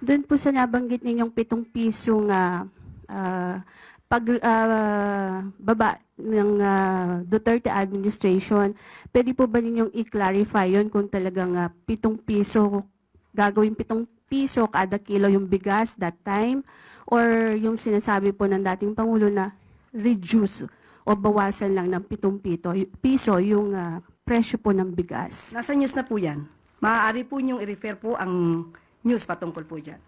Doon po sa nabanggit ninyong 7 piso nga baba ng Duterte administration, pwede po ba ninyong i-clarify yun kung talagang 7 piso, gagawin 7 piso kada kilo yung bigas that time, or yung sinasabi po ng dating Pangulo na reduce o bawasan lang ng 7 piso yung presyo po ng bigas? Nasa news na po yan. Maaari po niyong i-refer po ang news patungkol po dyan.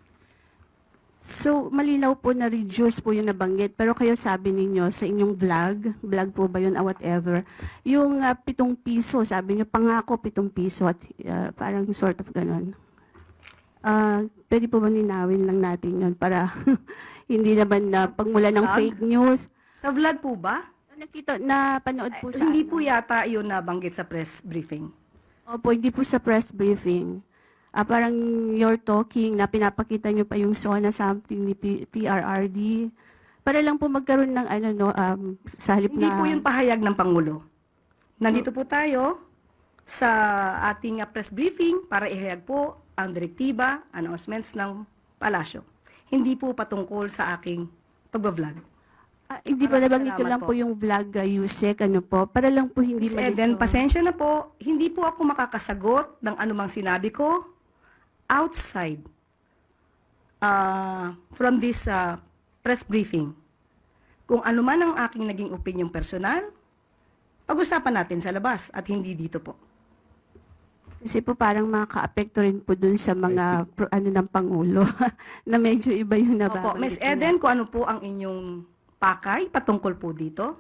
So, malinaw po na reduce po yung nabanggit, pero kayo sabi ninyo sa inyong vlog po ba yun or whatever, yung 7 piso, sabi niyo pangako 7 piso at parang sort of ganun. Pwede po ba ninawin lang natin yun para hindi naman na pagmula ng fake news? Sa vlog po ba? Napanood po sa Hindi po yata yun nabanggit sa press briefing. Opo, hindi po sa press briefing. Parang you're talking na pinapakita nyo pa yung SONA something ni PRRD. Para lang po magkaroon ng sa halip Hindi na... po yung pahayag ng Pangulo. Nandito po tayo sa ating press briefing para ihayag po ang direktiba, announcements ng palasyo. Hindi po patungkol sa aking pagbablog. Hindi pa nabanggit ko lang po yung vlog, Yusek, para lang po hindi And then, pasensya na po, hindi po ako makakasagot ng anumang sinabi ko outside from this press briefing. Kung ano man ang aking naging opinion personal, pag-usapan natin sa labas at hindi dito po. Kasi po parang makaka-apekto rin po dun sa mga ng Pangulo na medyo iba yung nababanggit. Opo, Ms. Eden, kung ano po ang inyong pakay patungkol po dito,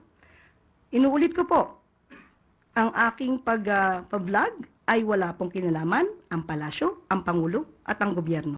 inuulit ko po, ang aking pag-vlog ay wala pong kinalaman ang palasyo, ang Pangulo at ang gobyerno.